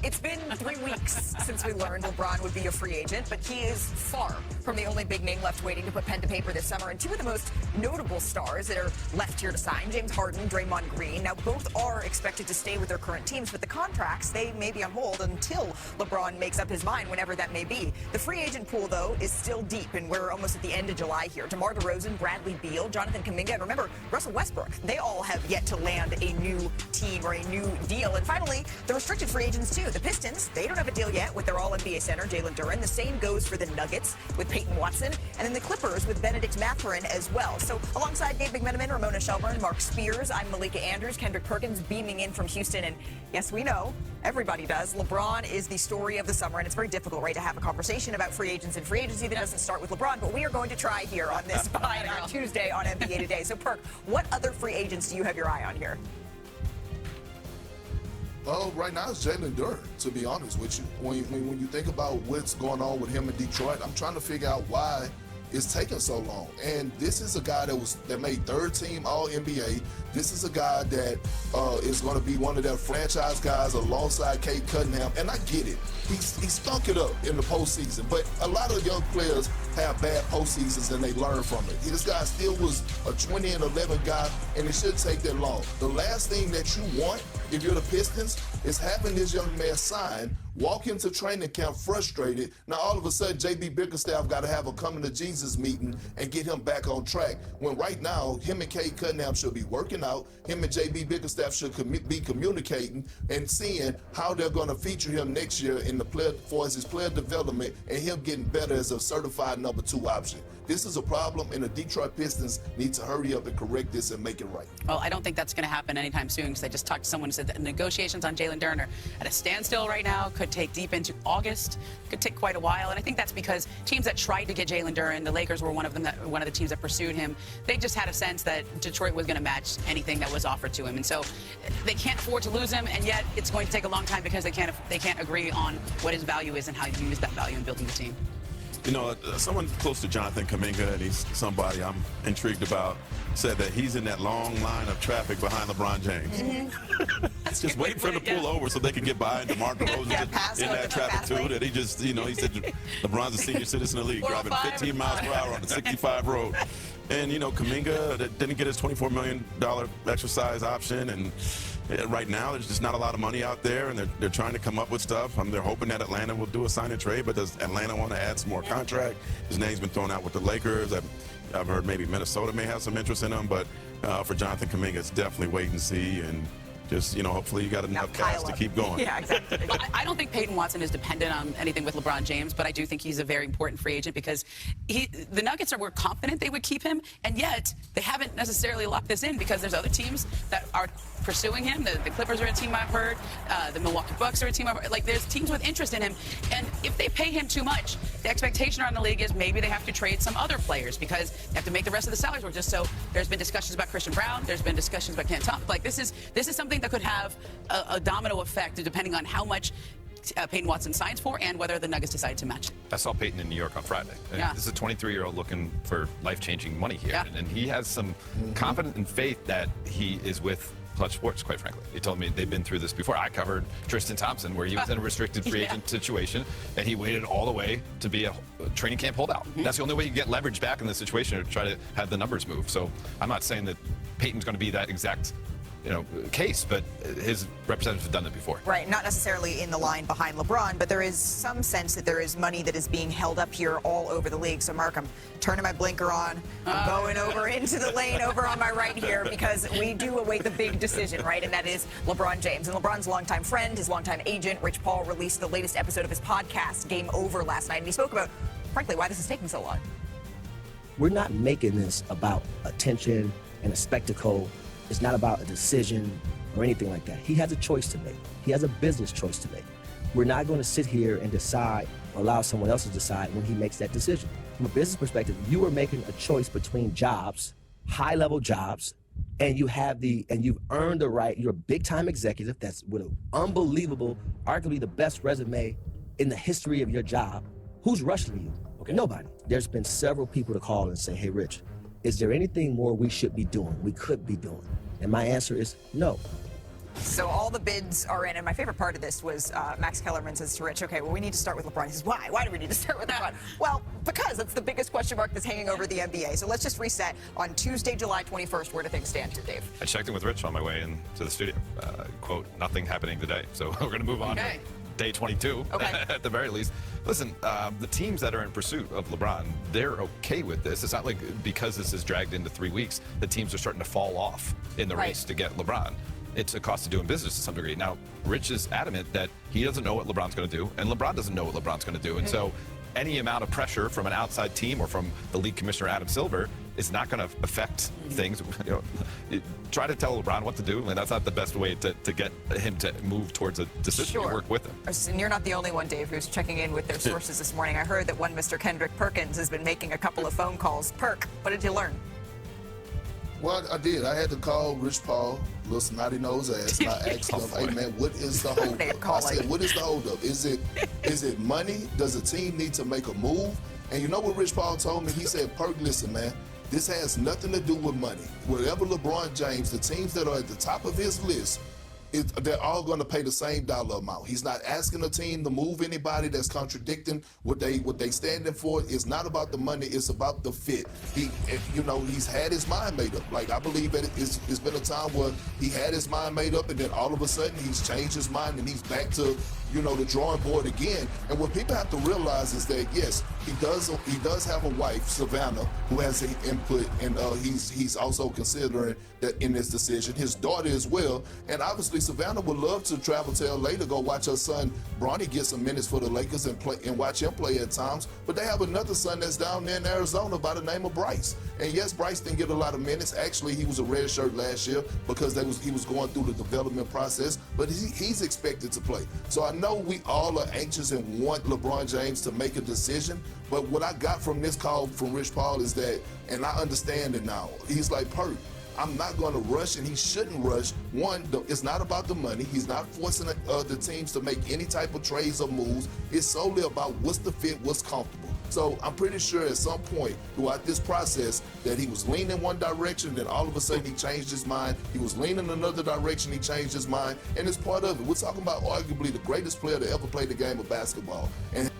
It's been 3 weeks since we learned LeBron would be a free agent, but he is far from the only big name left waiting to put pen to paper this summer. And two of the most notable stars that are left here to sign, James Harden, Draymond Green. Now, both are expected to stay with their current teams, but the contracts, they may be on hold until LeBron makes up his mind, whenever that may be. The free agent pool, though, is still deep, and we're almost at the end of July here. DeMar DeRozan, Bradley Beal, Jonathan Kuminga, and remember, Russell Westbrook. They all have yet to land a new team or a new deal. And finally, the restricted free agents, too. The Pistons, they don't have a deal yet with their All-NBA center, Jalen Duren. The same goes for the Nuggets with Peyton Watson. And then the Clippers with Benedict Mathurin as well. So alongside Gabe McMenamin, Ramona Shelburne, Mark Spears, I'm Malika Andrews, Kendrick Perkins beaming in from Houston. And yes, we know, everybody does, LeBron is the story of the summer. And it's very difficult, right, to have a conversation about free agents and free agency that doesn't start with LeBron. But we are going to try here on this on Tuesday on NBA Today. So, Perk, what other free agents do you have your eye on here? Well, right now it's Jalen Duren, to be honest with you. When you think about what's going on with him in Detroit, I'm trying to figure out why it's taking so long. And this is a guy that made third team All-NBA. This is a guy that is going to be one of their franchise guys alongside Cade Cunningham. And I get it. He stunk it up in the postseason. But a lot of young players have bad postseasons and they learn from it. This guy still was a 20-11 guy, and it shouldn't take that long. The last thing that you want, if you're the Pistons, is having this young man sign, walk into training camp frustrated. Now, all of a sudden, J.B. Bickerstaff got to have a coming to Jesus meeting and get him back on track. When right now, him and Cade Cunningham should be working out. Him and J.B. Bickerstaff should be communicating and seeing how they're going to feature him next year in the player for his player development and him getting better as a certified number 2 option. This is a problem, and the Detroit Pistons need to hurry up and correct this and make it right. Well, I don't think that's going to happen anytime soon, because I just talked to someone who said that negotiations on Jalen Duren are at a standstill right now, could take deep into August, could take quite a while. And I think that's because teams that tried to get Jalen Duren, the Lakers were one of the teams that pursued him, they just had a sense that Detroit was going to match anything that was offered to him. And so they can't afford to lose him, and yet it's going to take a long time because they can't agree on what his value is and how you use that value in building the team. You know, someone close to Jonathan Kuminga, and he's somebody I'm intrigued about, said that he's in that long line of traffic behind LeBron James. Just waiting for him to pull over so they can get by, and DeMar DeRozan in that traffic too. That he just, you know, he said LeBron's a senior citizen of the league, driving 15 miles per hour on the 65 road. And, you know, Kuminga didn't get his $24 million exercise option, and right now there's just not a lot of money out there, and they're trying to come up with stuff. They're hoping that Atlanta will do a sign and trade, but does Atlanta want to add some more contract? His name's been thrown out with the Lakers. I've heard maybe Minnesota may have some interest in him, but for Jonathan Kuminga, it's definitely wait and see, and just, you know, hopefully you got enough gas to keep going. Yeah, exactly. I don't think Peyton Watson is dependent on anything with LeBron James, but I do think he's a very important free agent because the Nuggets were confident they would keep him, and yet they haven't necessarily locked this in because there's other teams that are pursuing him. The Clippers are a team I've heard. The Milwaukee Bucks are a team I've heard. Like, there's teams with interest in him, and if they pay him too much, the expectation around the league is maybe they have to trade some other players because they have to make the rest of the salaries work. Just so there's been discussions about Christian Brown. There's been discussions about Cam Thomas. Like, this is something that could have a domino effect depending on how much Peyton Watson signs for and whether the Nuggets decide to match it. I saw Peyton in New York on Friday. Yeah. This is a 23-year-old looking for life-changing money here. Yeah. And he has some confidence and faith that he is with Clutch Sports, quite frankly. He told me they've been through this before. I covered Tristan Thompson, where he was in a restricted free agent situation, and he waited all the way to be a training camp holdout. That's the only way you get leverage back in this situation, to try to have the numbers move. So I'm not saying that Peyton's going to be that exact case, but his representatives have done it before. Right, not necessarily in the line behind LeBron, but there is some sense that there is money that is being held up here all over the league. So, Mark, I'm turning my blinker on. I'm going over into the lane over on my right here because we do await the big decision, right? And that is LeBron James. And LeBron's longtime friend, his longtime agent, Rich Paul, released the latest episode of his podcast, Game Over, last night. And he spoke about, frankly, why this is taking so long. We're not making this about attention and a spectacle. It's not about a decision or anything like that. He has a choice to make. He has a business choice to make. We're not going to sit here and decide or allow someone else to decide when he makes that decision. From a business perspective, you are making a choice between jobs, high-level jobs, and you've earned the right. You're a big-time executive that's with an unbelievable, arguably the best resume in the history of your job. Who's rushing you? Okay. Nobody. There's been several people to call and say, hey, Rich, is there anything more we should be doing, we could be doing? And my answer is no. So all the bids are in, and my favorite part of this was Max Kellerman says to Rich, okay, well, we need to start with LeBron. He says, why? Why do we need to start with LeBron? Well, because it's the biggest question mark that's hanging over the NBA. So let's just reset. On Tuesday, July 21st, where do things stand here, Dave? I checked in with Rich on my way into the studio. Quote, nothing happening today. So we're going to move on. Okay. Day 22, at the very least. Listen, the teams that are in pursuit of LeBron, they're okay with this. It's not like because this is dragged into 3 weeks, the teams are starting to fall off in the race to get LeBron. It's a cost of doing business to some degree. Now, Rich is adamant that he doesn't know what LeBron's going to do, and LeBron doesn't know what LeBron's going to do. And so any amount of pressure from an outside team or from the league commissioner, Adam Silver, is not going to affect things. Try to tell LeBron what to do, and that's not the best way to get him to move towards a decision. You work with him. And you're not the only one, Dave, who's checking in with their sources this morning. I heard that one Mr. Kendrick Perkins has been making a couple of phone calls. Perk, what did you learn? Well, I did. I had to call Rich Paul, little snotty nose ass, and I asked him, hey, man, what is the hold up? I said, what is the hold up? Is it money? Does the team need to make a move? And you know what Rich Paul told me? He said, Perk, listen, man, this has nothing to do with money. Whatever LeBron James, the teams that are at the top of his list, they're all going to pay the same dollar amount. He's not asking a team to move anybody that's contradicting what they standing for. It's not about the money. It's about the fit. He's had his mind made up. Like, I believe that it's been a time where he had his mind made up, and then all of a sudden he's changed his mind and he's back to the drawing board again. And what people have to realize is that, yes, he does have a wife, Savannah, who has an input, and he's also considering that in this decision. His daughter as well, and obviously Savannah would love to travel to LA to go watch her son Bronny get some minutes for the Lakers and watch him play at times. But they have another son that's down there in Arizona by the name of Bryce. And yes, Bryce didn't get a lot of minutes. Actually, he was a red shirt last year because he was going through the development process, but he's expected to play. So I know we all are anxious and want LeBron James to make a decision, but what I got from this call from Rich Paul is that, and I understand it now, he's like, Perk, I'm not going to rush, and he shouldn't rush. One, it's not about the money. He's not forcing the teams to make any type of trades or moves. It's solely about what's the fit, what's comfortable. So I'm pretty sure at some point throughout this process that he was leaning one direction, then all of a sudden he changed his mind. He was leaning another direction, he changed his mind, and it's part of it. We're talking about arguably the greatest player to ever play the game of basketball. And